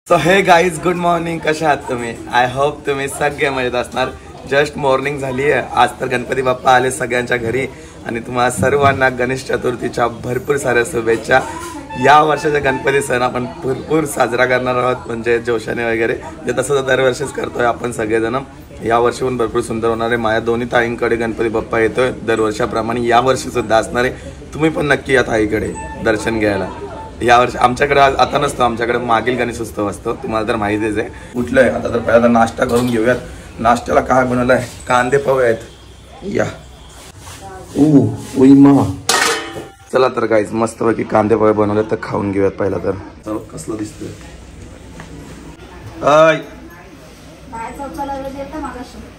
So हे guys good morning. कशा आहात तुम्ही? आय होप तुम्ही सगळे मजेत असणार. जस्ट मॉर्निंग झाली आहे. आज तर गणपती बाप्पा आले सगळ्यांच्या घरी आणि तुम्हाला सर्वांना गणेश चतुर्थीच्या भरपूर साऱ्या शुभेच्छा. या वर्षाचा गणपती सण आपण भरपूर साजरा करणार आहोत, म्हणजे जोशाने वगैरे, जे तसं तर दरवर्षीच करतोय आपण सगळेजण. या वर्षी पण भरपूर सुंदर होणार आहे. माझ्या दोन्ही ताईंकडे गणपती बाप्पा येतोय दरवर्षाप्रमाणे. या वर्षी सुद्धा असणार आहे. तुम्ही पण नक्की या ताईकडे दर्शन घ्यायला. या वर्षी आमच्याकडे आता नसतो, आमच्याकडे मागील गणेश उत्सव असतो, तुम्हाला तर माहितीच आहे. कुठलंय आता तर पहिल्यांदा नाश्ता करून घेऊयात. नाश्त्याला काय बनवलंय? कांदे पोहे आहेत. या मा चला तर गाईज मस्तपैकी कांदे पोहे बनवले तर खाऊन घेऊयात. पहिला तर चल कसलं दिसतंय.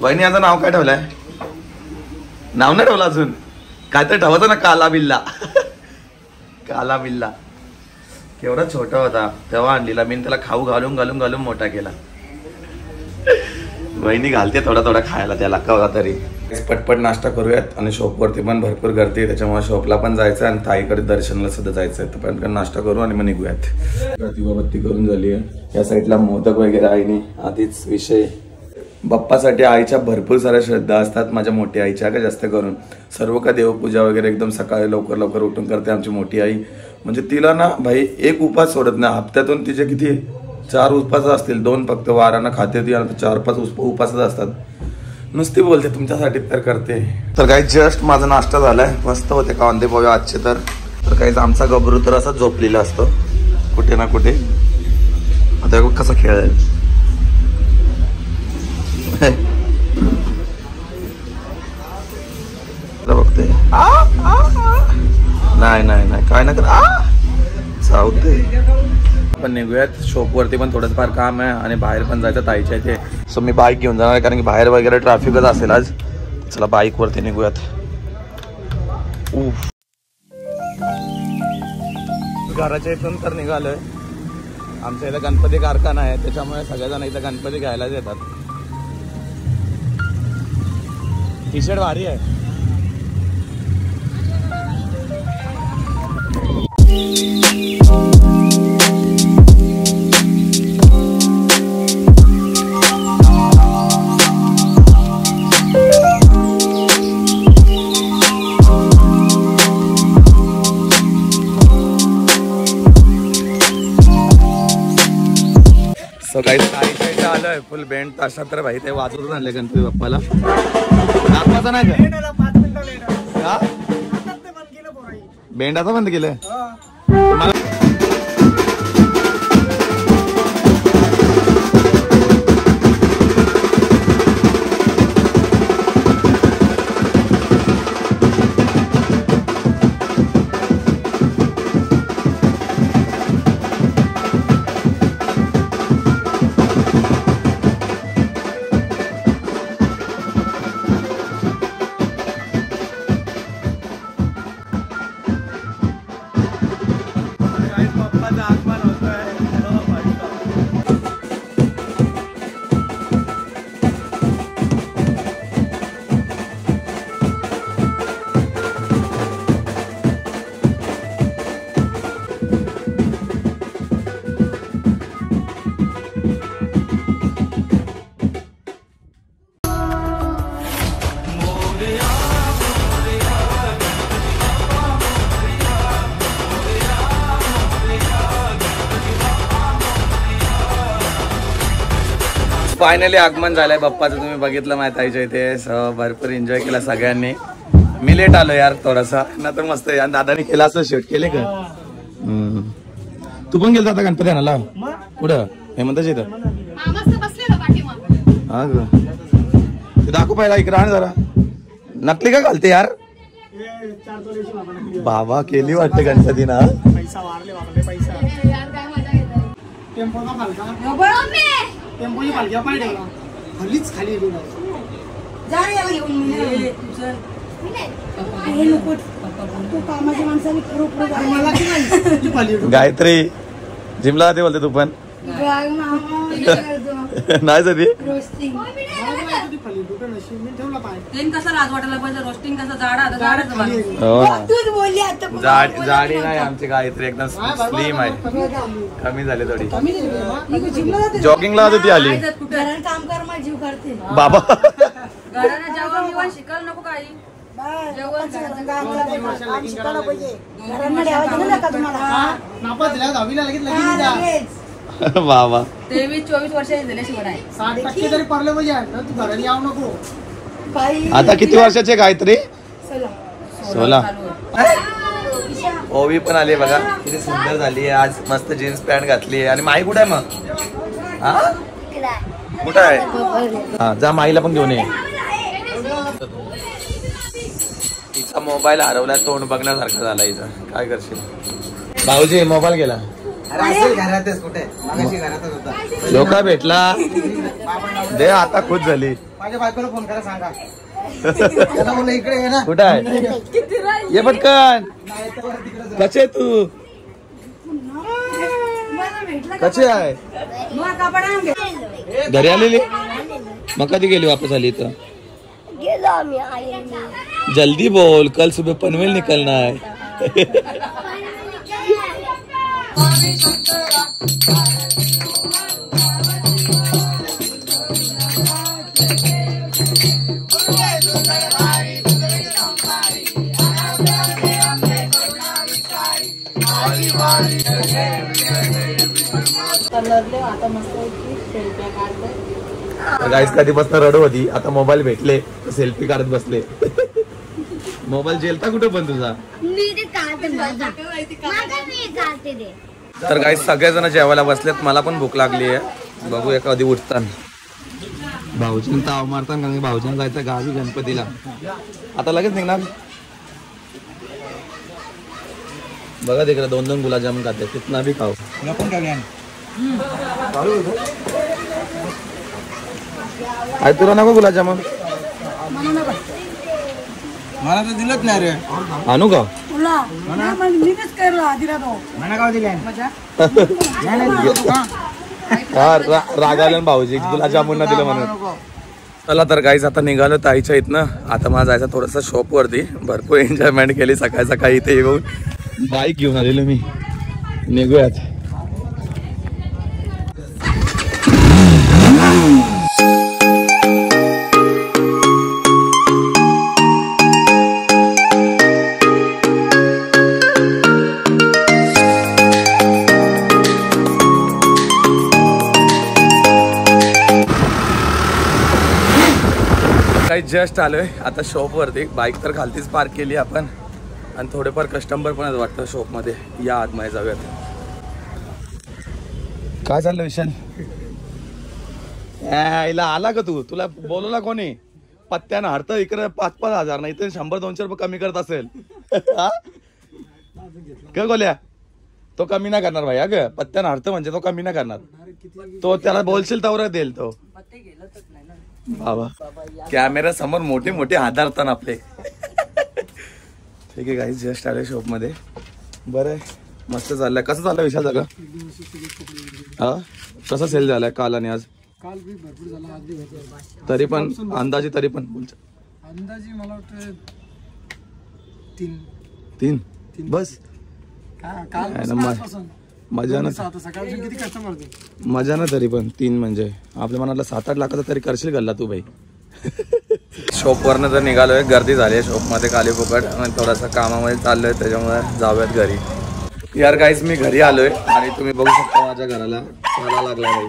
वहिनी याचं नाव काय ठेवलंय? नाव नाही ठेवलं अजून. काय तर ठेवतं ना, काला बिल्ला. काला बिल्ला केवढा छोटा होता तेव्हा आणलेला मी, त्याला खाऊ घालून घालून घालून मोठा केला. वहिनी घालते थोडा थोडा खायला त्याला कवा तरी. पटपट नाश्ता करूयात आणि शॉपवरती पण भरपूर गर्दी, त्याच्यामुळे शॉपला पण जायचं आणि ताईकडे दर्शनला सुद्धा जायचं. तर पटकन नाश्ता करू आणि मग निघूयात. दिवाबत्ती करून झाली आहे. या साईडला मोदक वगैरे आईने आधीच विषय. बाप्पासाठी आईच्या भरपूर साऱ्या श्रद्धा असतात. माझ्या मोठी आईच्या का जास्त करून सर्व का देवपूजा वगैरे एकदम सकाळी लवकर लवकर उठून करते आमची मोठी आई. म्हणजे तिला ना भाई एक उपास सोडत नाही. हप्त्यातून तिचे किती 4 उपास असतील, 2 फक्त वारानं खाते ती, आणि 4-5 उपासच असतात. नुसती बोलते तुमच्यासाठी तर करते. तर काही जस्ट माझा नाश्ता झालाय. मस्त होते कांदे पोहे आजचे. तर काही आमचा गबरू तर असा झोपलेला असतो कुठे ना कुठे. आता कसा खेळ आहे बघते. नाही नाही नाही काय ना कर चावते. पण निघूयात. शॉपवरती पण थोडंच फार काम आहे आणि बाहेर पण जायचं ताईच्या इथे. सो मी बाईक घेऊन जाणार कारण की बाहेर वगैरे ट्रॅफिकच असेल आज. चला बाईक वरती निघूयात. घराच्या इथून तर निघालोय. आमच्या इथं गणपती कारखाना आहे, त्याच्यामुळे सगळेजण इथं गणपती घ्यायलाच येतात. टी शर्ट भारी आहे. सो काही ताईच्या इथे आलोय. फुल बेंड तासात तर भाई ते वाजवून आणले गणपती बाप्पाला. नाचवायचं नाही का? बेंडाचं बंद केलंय. फायनली आगमन झालंय बाप्पाचं. तुम्ही बघितलं माहिती आईच्या इथे. भरपूर एन्जॉय केला सगळ्यांनी. मी लेट आलो यार थोडासा, ना तर मस्त. दादाने केला असं शूट केले का? तू पण गेलता आता गणपती आणायला? कुठं? हेमंताच्या इथं. हा ग ते दाखव पहिला. इकडे आण जरा. नकली का घालते यार? बाबा केली वाटते गणपती ना. टेम्पोची पालख्या पाय ठेवला खालीच खाली गायत्री जिमला जाते बोलते तू पण. नाही सदी कसं लाज वाटायला पाहिजे रोस्टिंग कसं जाडा जाडी नाही आमची गायत्री एकदम स्लिम आहे कमी झाली थोडी जॉगिंगला ती आली काम कर मग जीव करते बाबा घराने जेव्हा मी शिकायला नको काही बाबा 23-24 वर्षाची झाले शिवाय 60% तरी पडले पाहिजे ना तू घराने यावं नको. आता किती वर्षाचे गायत्री 16 ओवी पण आली बघा किती सुंदर झाली आज मस्त जीन्स पॅन्ट घातली आणि माई कुठे आहे मग हा कुठे आहे हा जा माईला पण घेऊन ये तिचा मोबाईल हरवला तोंड बघण्यासारखा झाला हिचा काय करशील भाऊजी मोबाईल गेला घरातच कुठे घरातच होता लोका भेटला दे आता खुश झाली माझ्या बायकोला फोन करा सांगा त्याला बोललं इकडे ये ना कुठे आहे ये पटकन कसे तू कसे आहे घरी आलेली मग कधी गेली वापस आली तर जल्दी बोल कल सुबह पनवेल निकलना है गाईस कधीपासून रडू होती आता मोबाईल भेटले सेल्फी काढत बसले मोबाईल जेलता कुठे पण तुझा तर गाईस सगळेजण जेवायला बसलेत मला पण भूक लागली आहे बघूया कधी उठताना भाऊजीन ताव मारताना कारण भाऊजीन जायचं गावी गणपतीला आता लगेच निघणार बघा तिकडे 2-2 गुलाबजामुन खाते कितना भी खाऊ आई तुला नको गुलाबजामुन मला तर दिलंच नाही रे आणू का रागाला भाऊजी गुलाबजामुन दिलं म्हणून चला तर गाईस आता निघालो ताईच्या इथनं आता मला जायचं थोडंसं शॉप वरती भरपूर एन्जॉयमेंट केली सकाळी सकाळी इथे येऊन बाईक घेऊन आलेलो मी निघूयात जस्ट आलोय आता शॉप वरती बाईक तर खालतीच पार्क केली आपण आणि थोडेफार कस्टमर पण वाटतं शॉप मध्ये या आतमध्ये जाऊयात काय चाललं विशाल यायला आला का तू तुला बोलवला कोणी पत्त्यानं हरतं इकडे 5-5 हजार नाही तर 100-200 रुपये कमी करत असेल का गोल्या तो कमी नाही करणार भाई अगं पत्त्यानं हरतं म्हणजे तो कमी नाही करणार तो त्याला बोलशील तर देईल तो बाबा कॅमेरा समोर मोठे मोठे हात आपले ठीक आहे गाईस जस्ट आले शॉप मध्ये बरं मस्त चाललंय कसं चाललंय विशाल सगळं हा कसं सेल झालाय काल आणि आज काल बी भरपूर झाला आज बी भरपूर तरी पण अंदाजे तरी पण अंदाजे मला वाटतं 3 बस काल मजा ना सकाळी किती कस्टमर होते मजा ना तरी पण 3 म्हणजे आपल्या मनाला 7-8 लाखाचा तरी करशील गल्ला तू भाई शॉप वरनं तर निघालोय गर्दी झाली शॉप मध्ये खाली फुकट आणि थोडासा कामामध्ये चाललोय त्याच्यामुळे जाऊयात घरी यार गाईस मी घरी आलोय आणि तुम्ही बघू शकता माझ्या घराला ताला लागला भाई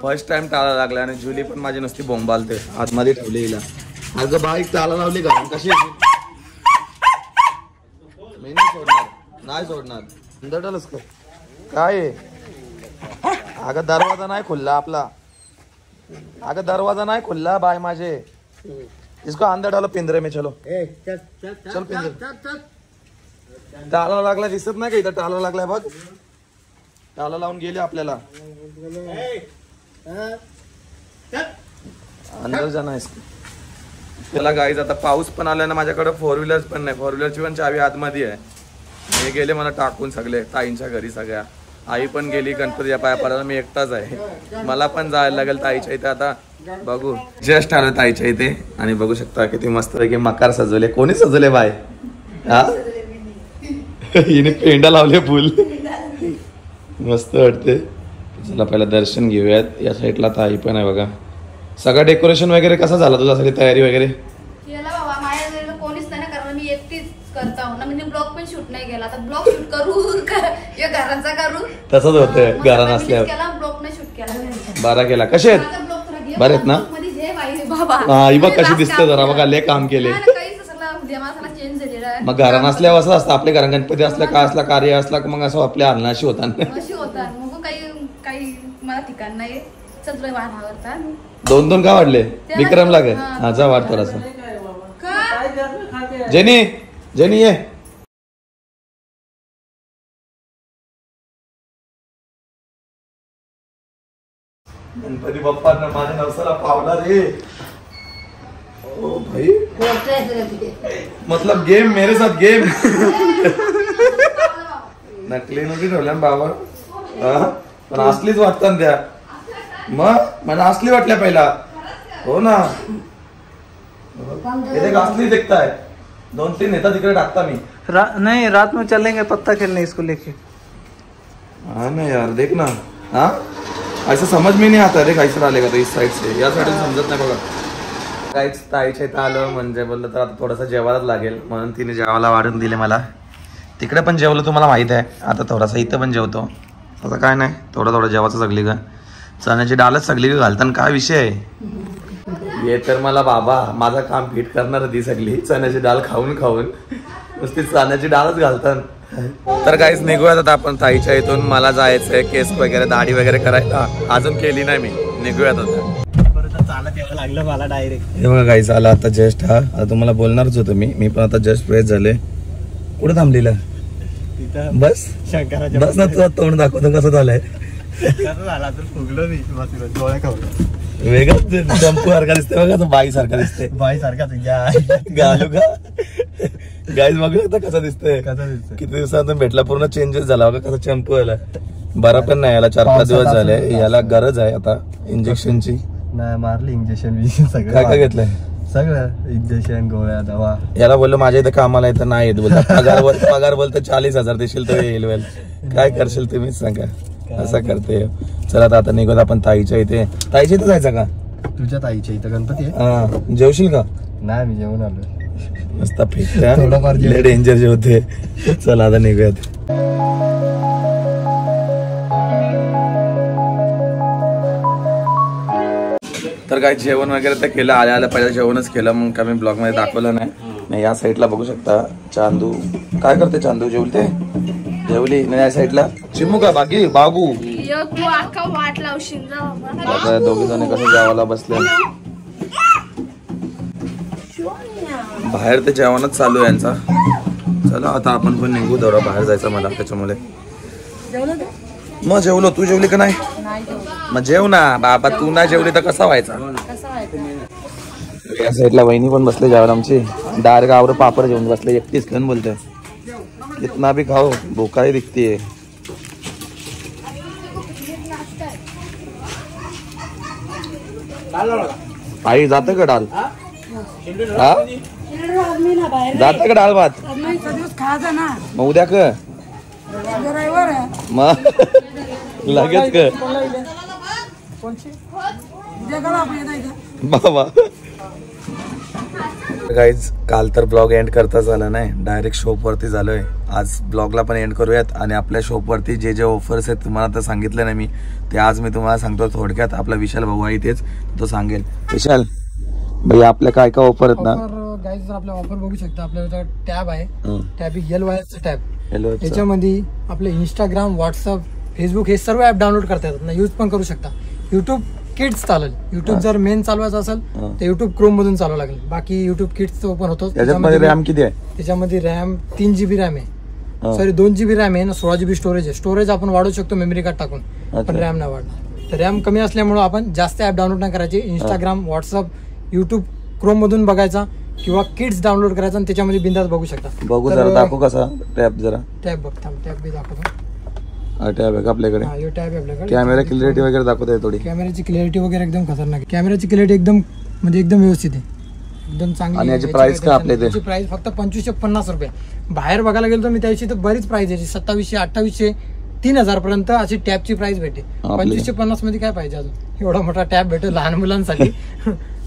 फर्स्ट टाइम ताला लागला आणि जुली पण माझी नुसती बोंबालते आतमध्ये ठेवली हिला अगं बाईक ताला लावली का कशी मी नाही सोडणार अंदरच काय अगं दरवाजा नाही खुल्ला आपला अगं दरवाजा नाही खुल्ला बाय माझे इसको अंदर डालो पिंजरे में चलो चल पिंजरे टाला लागला दिसत नाही का इथं टाला लागलाय बघ टाला लावून गेले आपल्याला अंदर जाणार त्याला गाईज आता पाऊस पण आलाय ना माझ्याकडे 4 व्हीलर्स पण नाही 4 व्हीलरची पण चावी आतमध्ये आहे हे गेले मला टाकून सगळे ताईंच्या घरी सगळ्या आई पण गेली गणपतीच्या पाया पडायला, मी एकटाच आहे. मला पण जायला लागेल ताईच्या इथे आता. बघू. जस्ट आलो ताईच्या इथे आणि बघू शकता किती मस्त पैकी मकार सजवले. कोणी सजवले बाय? हा हिने पेंडा लावले फुल, मस्त वाटते. चला पहिला दर्शन घेऊयात. या साईडला ताई पण आहे बघा. सगळं डेकोरेशन वगैरे कसं झालं तुझ्यासाठी, तयारी वगैरे? बाबा माझ्या कोणीच नाही ना, कारण मी एकटीच करता हो ना, म्हणजे ब्लॉग पण शूट नाही केला. आता ब्लॉग शूट करू या घरांचा करू, तसंच होतंय घरा नसल्यावर. ब्लॉग नाही शूट केला. बारा केला. कसे आहेत? बरे आहेत ना? हा ही बघ कशी दिसते जरा बघा, लय काम केले. मग घरा नसल्यावर असं असतं आपल्या घरा, गणपती असला का असला कार्य असला मग असं आपल्या हलनाशी होता. काही मला ठिकाण नाही. दोन का वाढले? विक्रम लागे. हा जा वाढ थोडासा. जेनी जेनी ये. गणपती बाप्पांना माझ्या नवसाला पावला रे. ओ भाई मतलब गेम मेरे साथ गेम. नकली नकली ठेवल्या बाबा, पण असलीच वाटतं त्या. मग मला असली वाटल्या पहिला. हो ना, असली दिखताय. 2-3 नेता तिकडे टाकता मी. नहीं रात में चलेंगे पत्ता खेलने इसको लेके. हाँ ना यार देख ना. हाँ ऐसा समझ में नहीं आता रे कैसे डालेगा तो इस साइड से, या साइड समजत नाही बघा. काहीच ताईच्या इथं आलं म्हणजे बोललं तर आता थोडंसं जेवायलाच लागेल, म्हणून तिने जेवायला वाढून दिले मला. तिकडे पण जेवलं तुम्हाला माहित आहे. आता थोडासा इथं पण जेवतो. असं काय नाही, थोडं जेवायचं सगळी का. चण्याची डालच सगळी का घालताना काय विषय आहे. हे तर मला बाबा माझं काम फिट करणार होती सगळी. चण्याची डाळ खाऊन खाऊन नुसती चण्याची डाळच घालतात. तर काहीच निघूयात आता आपण ताईच्या इथून. मला जायचंय केस वगैरे दाढी वगैरे करायला, अजून केली नाही मी. निघूयात आता. लागलं मला डायरेक्ट. हे बघा काही झालं आता जस्ट. हा आता तुम्हाला बोलणारच होतो मी पण आता जस्ट फ्रेश झाले. कुठे थांबलेला? बस बस ना, तुझं तोंड दाखवतो कसं झालंय. वेगळं चंपू सारखा दिसते बघा, तो बाई सारखा दिसते. बाई सारखा घालू का गाईज बघू शकता कसं दिसतंय. किती दिवसातून भेटला, पूर्ण चेंजेस झाला बघा कसा चंपू याला. बरा पण नाही याला, 4-5 दिवस झाले. याला गरज आहे आता इंजेक्शनची. नाही मारली इंजेक्शन सगळं. काय काय घेतलंय? सगळं इंजेक्शन गोळ्या दवा. याला बोललो माझ्या इथे कामाला येतं नाही येत बोलतो. पगार बोलतो 40,000 देशील तर येईल. वेल काय करशील तुम्हीच सांगा. असं करते. चला आता निघत आपण ताईच्या इथे. ताईच्या इथे जायचं का? तुझ्या ताईच्या इथं गणपती आहे. हा जेवशील का? नाही मी जेवण आलोय. मस्त फिट डेंजर जेवते. चला आता निघूयात. तर काय जेवण वगैरे तर केलं. आल्या पहिलं जेवणच केलं, मग काय मी ब्लॉग मध्ये दाखवलं नाही. या साईडला बघू शकता चांदू काय करते. चांदू जेवते, जेवली नाही. या साईडला चिमू का बाकी बाबू दोघे जण कसं जेवायला बसले. बाहेर ते जेवणच चालू आहे यांचा. चला आता आपण पण निघू. दौरा बाहेर जायचा मला, त्याच्यामुळे. मग जेवलो, तू जेवली का नाही? मग जेव ना बाबा, तू नाही जेवली तर कसा व्हायचा. या साईडला वहिनी पण बसले जेवायला आमची. डायरेक्ट आवर पापड जेवून बसले. एकटीच घेऊन बोलते कितना भी खाओ भूखाई दिखती है. आई जाते का डाल? हा जाते का डाळ भात? मग उद्या का मग लगेच का बाबा. गाईज काल तर ब्लॉग एंड करताच आला नाही, डायरेक्ट शॉप वरती झालोय. आज ब्लॉगला पण एंड करूयात आणि आपल्या शॉप वरती जे जे ऑफर्स आहेत तुम्हाला तर सांगितलं नाही मी, ते आज मी तुम्हाला सांगतो थोडक्यात. आपला विशाल भाऊ आहे तेच, तो सांगेल. विशाल भैया आपल्या काय काय ऑफर आहेत ना? गाईज आपला ऑफर बघू शकता. आपल्याला टॅब आहे, टॅब YLYS टॅब. याच्यामध्ये आपले इंस्टाग्राम, व्हॉट्सअप, फेसबुक हे सर्व ऍप डाउनलोड करता येतात ना, यूज पण करू शकता. युट्यूब किड्स चालेल. युट्यूब जर मेन चालवायचं असेल तर युट्यूब क्रोम मधून चालू लागेल. बाकी युट्यूब किड्स ओपन होतो. त्याच्यामध्ये रॅम किती आहे? त्याच्यामध्ये रॅम 3 GB रॅम आहे. सॉरी 2 GB रॅम आहे ना, 16 GB स्टोरेज आहे. स्टोरेज आपण वाढवू शकतो मेमरी कार्ड टाकून, पण रॅम नाही वाढणार. तर रॅम कमी असल्यामुळे आपण जास्त ऍप डाउनलोड नाही करायचे. इंस्टाग्राम, व्हॉट्सअप, युट्यूब क्रोम मधून बघायचा किंवा किड्स डाउनलोड करायचा आणि त्याच्यामध्ये बिंदास बघू शकता. बघू जरा दाखवू कसा टॅब. जरा टॅब बघता, टॅब बी दाखवतो. टॅब आहे का आपल्याकडे? हा, यो टॅब आहे आपल्याकडे. कॅमेरा क्लिअरिटी वगैरे दाखवते थोडी. कॅमेराची क्लिअरिटी वगैरे एकदम खतरनाक आहे. कॅमेराची क्लिअरिटी एकदम म्हणजे एकदम व्यवस्थित आहे, एकदम चांगली. आणि याची प्राइस काय आपल्या इथे? याची प्राइस फक्त 2550 रुपये. बाहेर बघायला गेलो तर मी त्याची तर बरीच प्राइस याची 2700, 2800, 3000 पर्यंत अशी टॅबची प्राइस भेटे. 2550 मध्ये काय पाहिजे अजून? एवढा मोठा टॅब भेटेल लहान मुलांसाठी.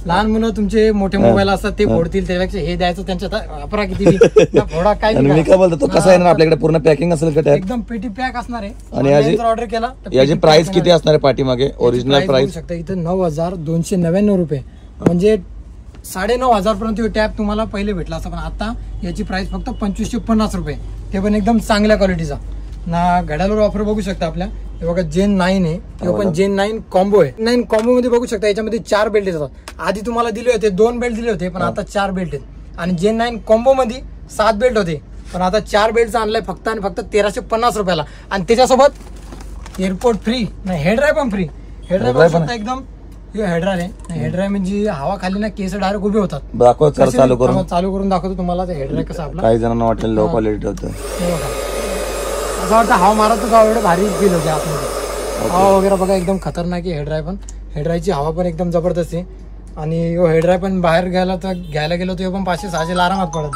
लहान मुलं तुमचे मोठे मोबाईल असतात ते फोडतील, त्यापेक्षा हे द्यायचं त्यांच्या वापरा किती फोडा काय. मी काय बोलतो, तो कसा येणार आपल्याकडे? पूर्ण पॅकिंग असेल का टॅब? एकदम पेटी पॅक असणार आहे. आणि याची ऑर्डर केला याची प्राइस किती असणार आहे पाठीमागे? ओरिजिनल प्राइस शकता इथं 9299 रुपये, म्हणजे 9500 पर्यंत टॅब तुम्हाला पहिले भेटला असं. पण आता याची प्राइस फक्त 2550 रुपये, ते पण एकदम चांगल्या क्वालिटीचा. ना घड्याळावर ऑफर बघू शकता आपल्या. हे बघा Gen 9 आहे, ते पण Gen 9 कॉम्बो आहे. 9 कॉम्बो मध्ये बघू शकता याच्यामध्ये 4 बेल्ट येतात. आधी तुम्हाला दिले होते 2 बेल्ट दिले होते, पण आता 4 बेल्ट आहेत. आणि Gen 9 कॉम्बो मध्ये 7 बेल्ट होते, पण आता 4 बेल्टचा आणलाय फक्त आणि फक्त 1350 रुपयाला. आणि त्याच्यासोबत एअरपोर्ट फ्री, नाही हेड ड्राईव्ह पण फ्री. हेड ड्राईव्ह एकदम हेड ड्राईव्ह आहे. हेड ड्राईव्ह म्हणजे हवा खाली ना केस डायरेक्ट उभे होतात. चालू करून दाखवतो तुम्हाला ते हेड ड्राईव्ह कसं आपला. काही जणांना वाटेल लो क्वालिटी होतं, असं वाटतं हवा मारत का एवढं भारी फील होते आतमध्ये. हवा वगैरे बघा एकदम खतरनाक आहे. हेड ड्राईव्ह पण, हेड ड्राईव्हची हवा पण एकदम जबरदस्त आहे. आणि हेड ड्राईव्ह पण बाहेर घ्यायला गेलो तर पण 500-600 आरामात पडत.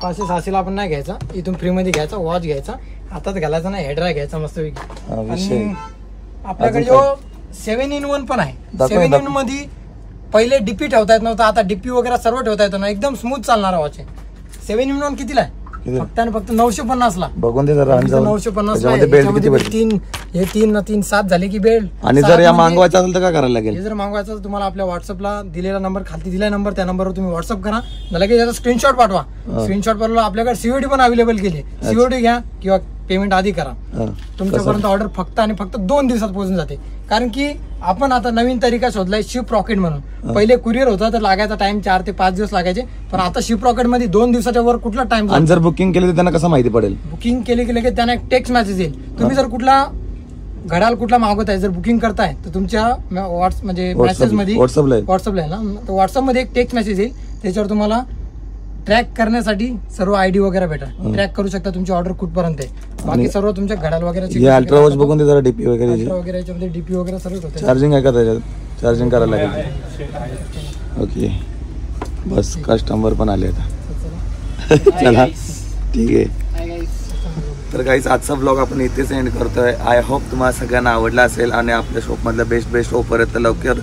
500-600 आपण नाही घ्यायचा, इथून फ्री मध्ये घ्यायचा. वॉच घ्यायचा, हातात घालायचा नाही, हेड ड्राईव्ह घ्यायचा मस्तपैकी. आणि आपल्याकडे जो 7-in-1 पण आहे. 7-in मध्ये पहिले डीपी ठेवता येत नव्हतं, आता डीपी वगैरे सर्व ठेवता येतं ना. एकदम स्मूथ चालणारा वॉच आहे. 7-in-1 कितीला आहे? फक्त आणि फक्त 950 ला. बघून दे जरा. 950 तीन 7 झाले की बेल्ट. आणि जर या मागवायचं असेल तर काय करायला लागेल? हे जर मागवायचं तर तुम्हाला आपल्या व्हॉट्सअपला दिलेला नंबर, खालती दिलेला नंबर, त्या नंबरवर तुम्ही व्हॉट्सअप करा. लगेच याचा स्क्रीनशॉट पाठवा. स्क्रीनशॉट पाठवला आपल्याकडे सीओडी पण अवेलेबल केली. सीओडी घ्या किंवा पेमेंट आधी करा. तुमच्यापर्यंत ऑर्डर फक्त आणि फक्त 2 दिवसात पोहोचून जाते. कारण की आपण आता नवीन तरीका शोधलाय शिप रॉकेट म्हणून. पहिले कुरिअर होता तर लागायचा टाइम 4 ते 5 दिवस लागायचे, पण आता शिप रॉकेट मध्ये 2 दिवसाच्या वर कुठला टाइम. आणि जर बुकिंग केली तर त्यांना कसं माहिती पडेल? बुकिंग केली की लगेच त्यांना एक टेक्स्ट मेसेज येईल. तुम्ही जर कुठला घड्याळ कुठला मागवताय, जर बुकिंग करताय तर तुमच्या म्हणजे मेसेज मध्ये व्हॉट्सअपला आहे ना, तर व्हॉट्सअप मध्ये एक टेक्स्ट मेसेज येईल. त्याच्यावर तुम्हाला ट्रॅक करण्यासाठी सर्व आयडी वगैरे भेटेल. ट्रॅक करू शकता तुमची ऑर्डर कुठपर्यंत आहे. बाकी सर्व तुमच्या घड्याळ वगैरे अल्ट्रा वॉच बघून ते जरा डीपी वगैरे याच्यामध्ये डीपी वगैरे सर्व होतं. चार्जिंग आहे का त्याच्यात? चार्जिंग करायला लागेल. ओके, बस कस्टमर पण आले आता. चला ठीक आहे. तर गाईज आजचा ब्लॉग आपण इथेच एंड करतोय. आय होप तुम्हाला सगळ्यांना आवडला असेल आणि आपल्या शॉपमधला बेस्ट ऑफर आहे. तर लवकर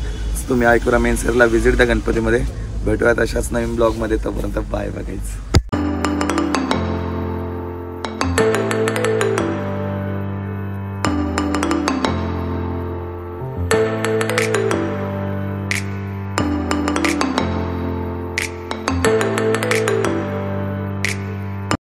तुम्ही ऐकूरा मेन्सरला व्हिजिट द्या गणपतीमध्ये. भेटूयात अशाच नवीन ब्लॉगमध्ये. तोपर्यंत बाय बघायचं.